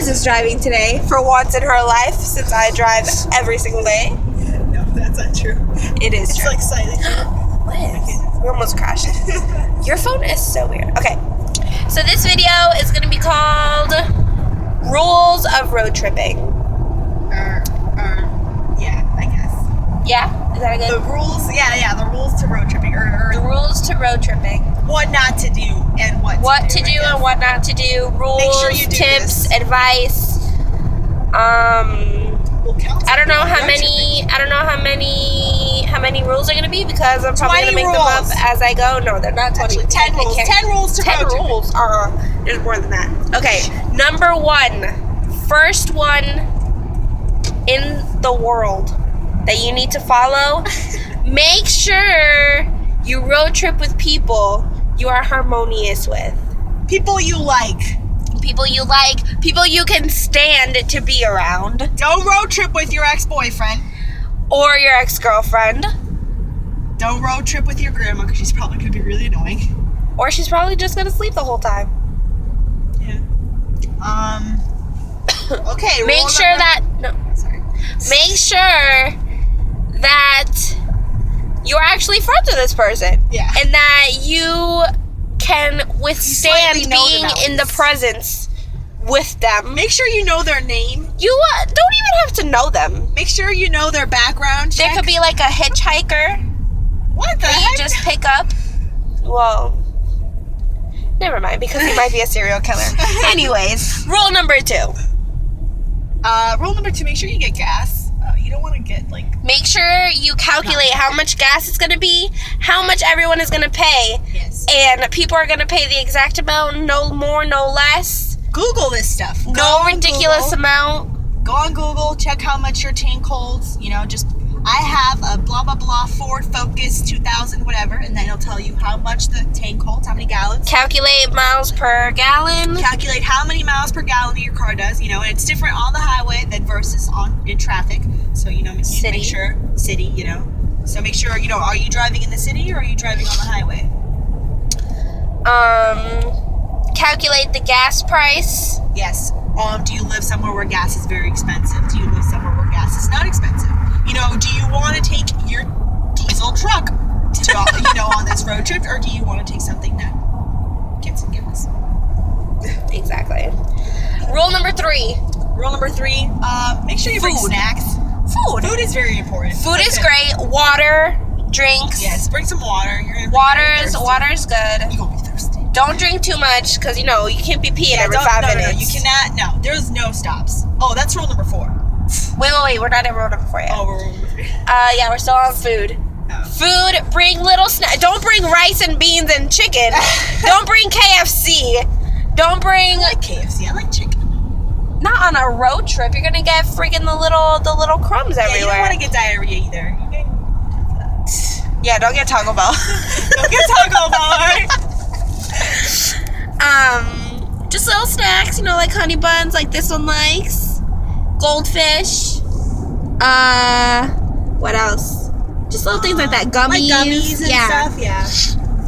Liz is driving today for once in her life, since I drive every single day. No, that's not true. It is It's true. like slightly true. Liz, we almost crashed. Your phone is so weird. Okay, so this video is going to be called Rules of Road Tripping. Yeah, I guess. Yeah? Is that a good? The rules, the rules to road tripping. The rules to road tripping. What not to do and what to do. And what not to do. Rules, Make sure you do tips, this. advice. I don't know how many rules are going to be, because I'm probably going to make them up as I go. No, they're not 20. Actually, 10 rules. 10 rules to road tripping. 10 rules. There's more than that. Okay, number 1. First one in the world that you need to follow. Make sure you road trip with people you are harmonious with. People you like. People you like. People you can stand to be around. Don't road trip with your ex-boyfriend. Or your ex-girlfriend. Don't road trip with your grandma, because she's probably going to be really annoying. Or she's probably just going to sleep the whole time. Yeah. Okay. Make sure that you're actually friends with this person. Yeah. And that you can withstand being in the presence with them. Make sure you know their name. You don't even have to know them. Make sure you know their background check. There could be like a hitchhiker. What the that heck? you just pick up. Well, never mind, because he might be a serial killer. Anyways, rule number 2. Rule number 2, make sure you get gas. You don't want to get make sure you calculate how much gas it's going to be, how much everyone is going to pay. Yes. And people are going to pay the exact amount, no more, no less. Google this stuff. No ridiculous amount. Go on Google, check how much your tank holds. I have a blah blah blah Ford Focus 2000 whatever, and then it'll tell you how much the tank holds, how many gallons. Calculate miles per gallon. Calculate how many miles per gallon your car does. And it's different on the highway than versus in traffic. So city. Make sure city. So make sure are you driving in the city or are you driving on the highway? Calculate the gas price. Yes. Do you live somewhere where gas is very expensive? Do you live somewhere where gas is not expensive? Do you want to take your diesel truck to go, on this road trip, or do you want to take something that gets some gas? Exactly. Rule number 3. Make sure you bring snacks. Food is very important. Food is great. Water, drinks. Yes, bring some water. Water's good. You're gonna be thirsty. Don't drink too much, because you can't be peeing every 5 minutes. No, you cannot. No, there's no stops. Oh, that's rule number 4. Wait, we're not in rule number 4 yet. Oh, we're rule number 3. Yeah, we're still on food. Food, bring little snacks. Don't bring rice and beans and chicken. Don't bring KFC. Don't bring... I like KFC. I like chicken. Not on a road trip. You're gonna get freaking the little crumbs everywhere. You don't want to get diarrhea either. Yeah, don't get Taco Bell. Don't get Taco Bell, alright? Just little snacks, like honey buns, like this one likes. Goldfish. What else? Just little things like that. Gummies. Like gummies and stuff, yeah.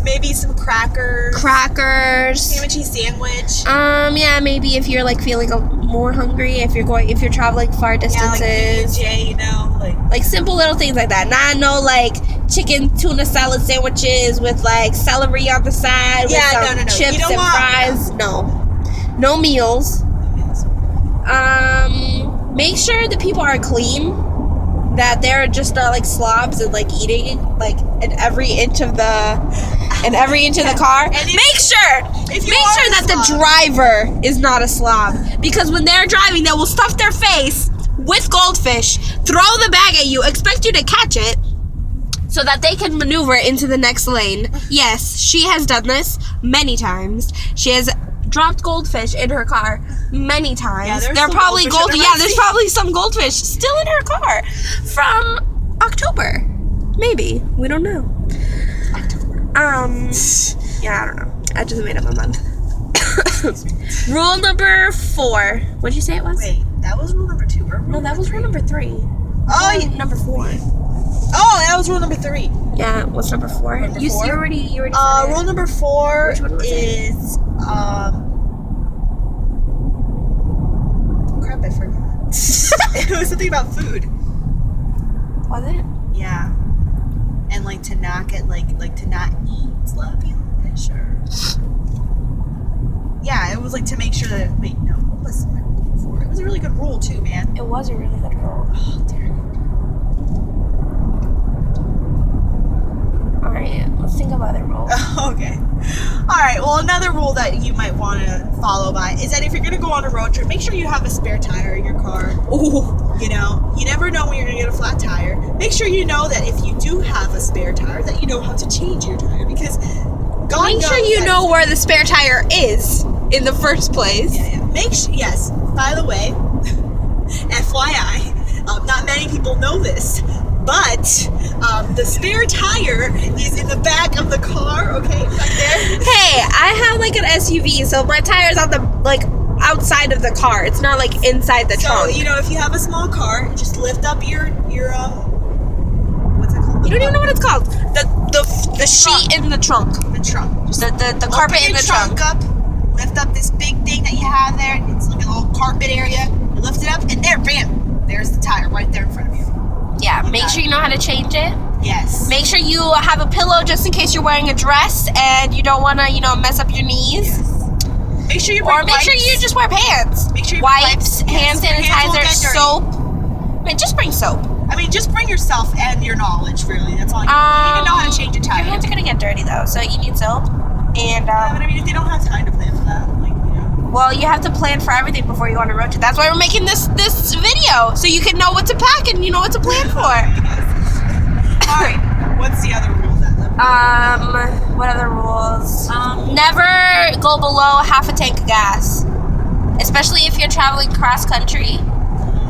Maybe some crackers. Ham and cheese sandwich. Yeah, maybe if you're feeling more hungry, if you're traveling far distances. Yeah, like simple little things like that. Not no chicken tuna salad sandwiches with celery on the side with some chips and fries. No meals. Make sure the people are clean. That they're just not slobs and eating in every inch of the car. And make sure that the driver is not a slob, because when they're driving, they will stuff their face with goldfish, throw the bag at you, expect you to catch it, so that they can maneuver into the next lane. Yes, she has done this many times. She has dropped goldfish in her car many times. Yeah, there's probably there's probably some goldfish still in her car from October. Maybe. We don't know. Yeah, I don't know. I just made up a month. Rule number 4. What'd you say it was? Wait, that was rule number 2. No, that was rule number 3. Number 4. Oh, that was rule number 3. Yeah, what's number 4? Number you 4? already said rule number 4 Which one was is was something about food. Was it? Yeah. And like to not get like to not eat sloppy fish or. Yeah, it was like to make sure that. Wait, no. What was my rule before? It was a really good rule too, man. It was a really good rule. Oh, dear. All right, let's think of other rules. Okay. All right. Well, another rule that you might want to follow by is that if you're going to go on a road trip, make sure you have a spare tire in your car. Ooh. You know, you never know when you're going to get a flat tire. Make sure you know that if you do have a spare tire, that you know how to change your tire because God Make sure you know where the spare tire is in the first place. Yeah. Make sure. Yes. By the way, FYI, not many people know this. But the spare tire is in the back of the car, okay, back there. Hey, I have like an SUV, so my tire's on the outside of the car. It's not like inside the trunk. So you know, if you have a small car, just lift up your what's it called? You don't even know what it's called. The sheet in the trunk. The trunk. Just The carpet in the trunk. Up, lift up this big thing that you have there. It's like a little carpet area. You lift it up, and there, bam, there's the tire right there in front of you. Yeah, make sure you know how to change it. Yes. Make sure you have a pillow just in case you're wearing a dress and you don't want to, mess up your knees. Yes. Make sure you bring make sure you just wear pants. Make sure you wipes, bring hand sanitizer, soap. I mean, just bring soap. I mean, just bring yourself and your knowledge, really. That's all you need. You need to know how to change a tire. Your hands are going to get dirty, though, so you need soap. And, yeah, but I mean, if they don't have time to plan for that, well, you have to plan for everything before you go on a road trip. That's why we're making this video, so you can know what to pack and you know what to plan for. All right. What's the other rule that? What other rules? Never go below half a tank of gas, especially if you're traveling cross country.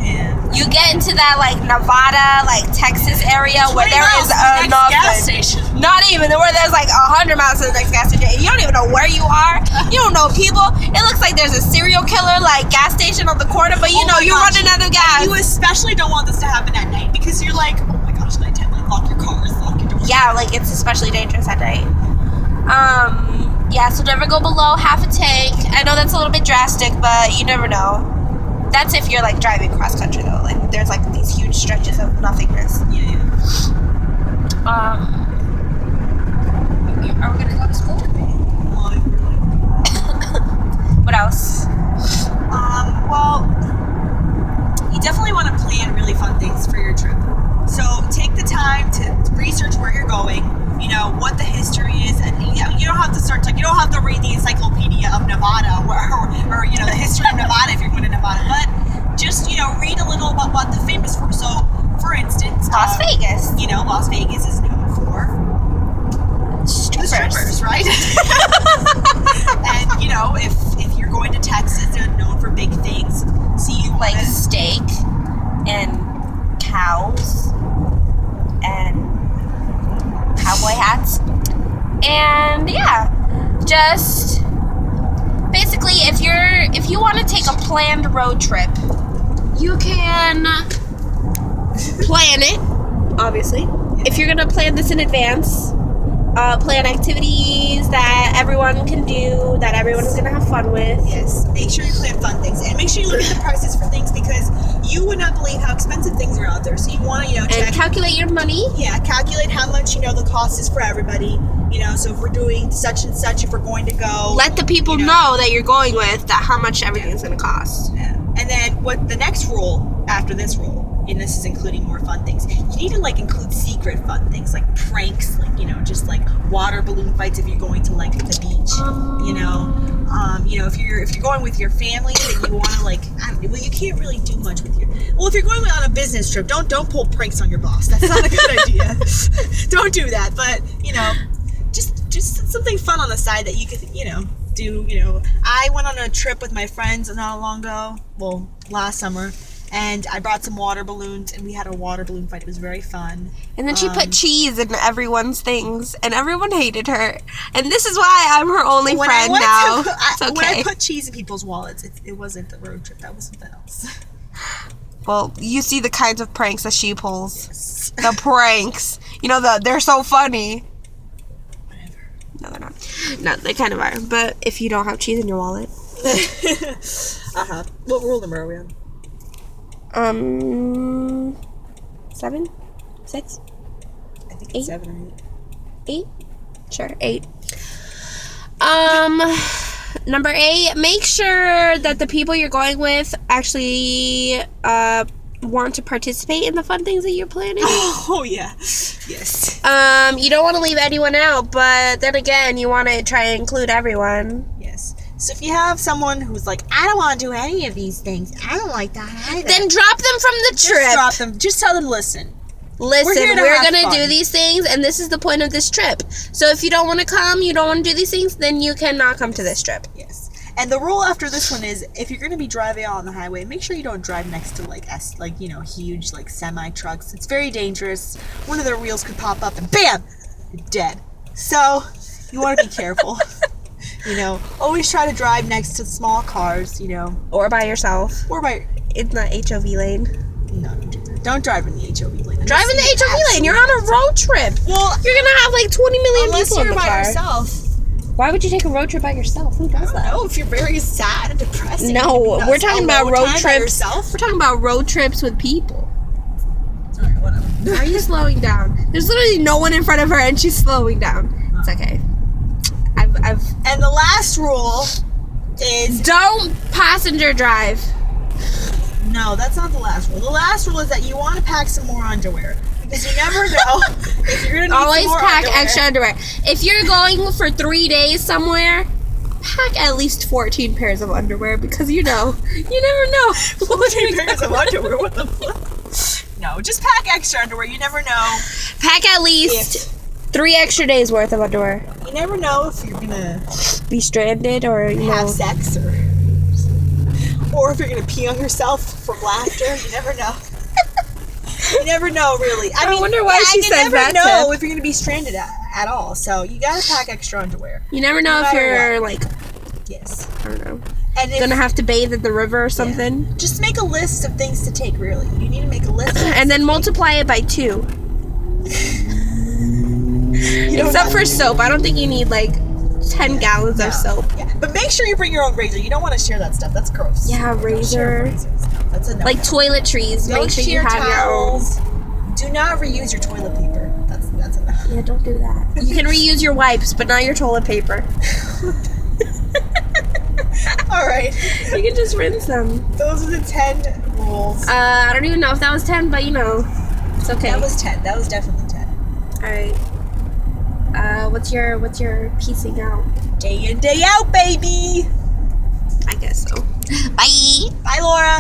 Yeah. You get into that Nevada, Texas area where there is enough gas station. Not even where there's 100 miles to the next gas station. You don't even know where you are. You don't know people. It looks like there's a serial killer gas station on the corner, but you're running out of gas. And you especially don't want this to happen at night because you're like, oh my gosh, nighttime. Lock your cars, lock your doors. Yeah, it's especially dangerous at night. Yeah, so never go below half a tank. I know that's a little bit drastic, but you never know. That's if you're driving cross country though. There's these huge stretches of nothingness. Yeah. Are we gonna go to school? What else? Well, you definitely want to plan really fun things for your trip. So take the time to research where you're going. You know what the history is, and you don't have to start. You don't have to read the Encyclopedia of Nevada or the history of Nevada if you're going to Nevada. But just read a little about what they're famous for. So, for instance, Las Vegas. Las Vegas is known for strippers, right? And if you're going to Texas, they're known for big things. So you steak and cows and cowboy hats. And yeah, just basically if you want to take a planned road trip, you can plan it, obviously. If you're gonna plan this in advance, plan activities that everyone can do, that everyone is gonna have fun with. Yes, make sure you plan fun things, and make sure you look at the prices for things because you would not believe how expensive things are out there. So you want to check and calculate your money. Yeah, calculate how much the cost is for everybody. So if we're doing such and such, if we're going to go, let the people know that you're going with that how much everything's gonna cost. Yeah. And then what the next rule after this rule, and this is including more fun things, you need to include secret fun things like pranks, just water balloon fights if you're going to the beach. If you're going with your family, then you want to you can't really do much with if you're going on a business trip, don't pull pranks on your boss. That's not a good idea. Don't do that. But just something fun on the side that you could do. I went on a trip with my friends not long ago. Well, last summer. And I brought some water balloons, and we had a water balloon fight. It was very fun. And then she put cheese in everyone's things, and everyone hated her. And this is why I'm her only friend now. It's okay. When I put cheese in people's wallets, it wasn't the road trip. That was something else. Well, you see the kinds of pranks that she pulls. Yes. The pranks. They're so funny. Whatever. No, they're not. No, they kind of are. But if you don't have cheese in your wallet. Uh-huh. What rule number are we on? 7? 6? I think 8? it's 7 or 8. 8? Sure, 8. Number 8, make sure that the people you're going with actually want to participate in the fun things that you're planning. Oh, yeah. Yes. You don't want to leave anyone out, but then again, you want to try and include everyone. Yes. So if you have someone who's like, I don't want to do any of these things, I don't like that either. Then drop them from the trip. Just drop them. Just tell them, listen, we're have going to fun. do these things, and this is the point of this trip. So if you don't want to come, you don't want to do these things, then you cannot come to this trip. Yes. And the rule after this one is, if you're going to be driving on the highway, make sure you don't drive next to huge semi trucks. It's very dangerous. One of their wheels could pop up and bam, you're dead. So you want to be careful. Always try to drive next to small cars. Or by yourself. Or by in the HOV lane. No, don't drive in the HOV lane. Drive in the HOV lane. You're on a road trip. Well, you're gonna have like 20 million unless people in you're the by car. yourself. Why would you take a road trip by yourself? Who does that? No, if you're very sad and depressing. No, we're talking about road trips. Yourself. We're talking about road trips with people. Sorry, whatever. Why are you slowing down? There's literally no one in front of her, and she's slowing down. It's okay. And the last rule is don't passenger drive. No, that's not the last rule. The last rule is that you want to pack some more underwear. Because you never know if you're going to need Always some more pack underwear. extra underwear. If you're going for 3 days somewhere, pack at least 14 pairs of underwear because you never know. 14 pairs of underwear? What the fuck? No, just pack extra underwear. You never know. Pack at least 3 extra days worth of underwear. You never know if you're going to be stranded or have sex or if you're going to pee on yourself from laughter. You never know. You never know, really. I wonder why she said that. You never know if you're going to be stranded at all. So you got to pack extra underwear. You never know if you're Yes. I don't know. And gonna have to bathe at the river or something. Yeah. Just make a list of things to take. Really, you need to make a list. And then multiply it by 2. Except for soap, I don't think you need 10 gallons of soap. Yeah, but make sure you bring your own razor. You don't want to share that stuff. That's gross. Yeah, razor. That's a no. Toiletries. Don't make sure you have towels. your own. Do not reuse your toilet paper. That's a no. Yeah, don't do that. You can reuse your wipes, but not your toilet paper. All right. You can just rinse them. Those are the 10 rules. I don't even know if that was 10, but it's okay. That was 10. That was definitely 10. All right. What's your piecing out? Day in, day out, baby. I guess so. Bye. Bye, Laura.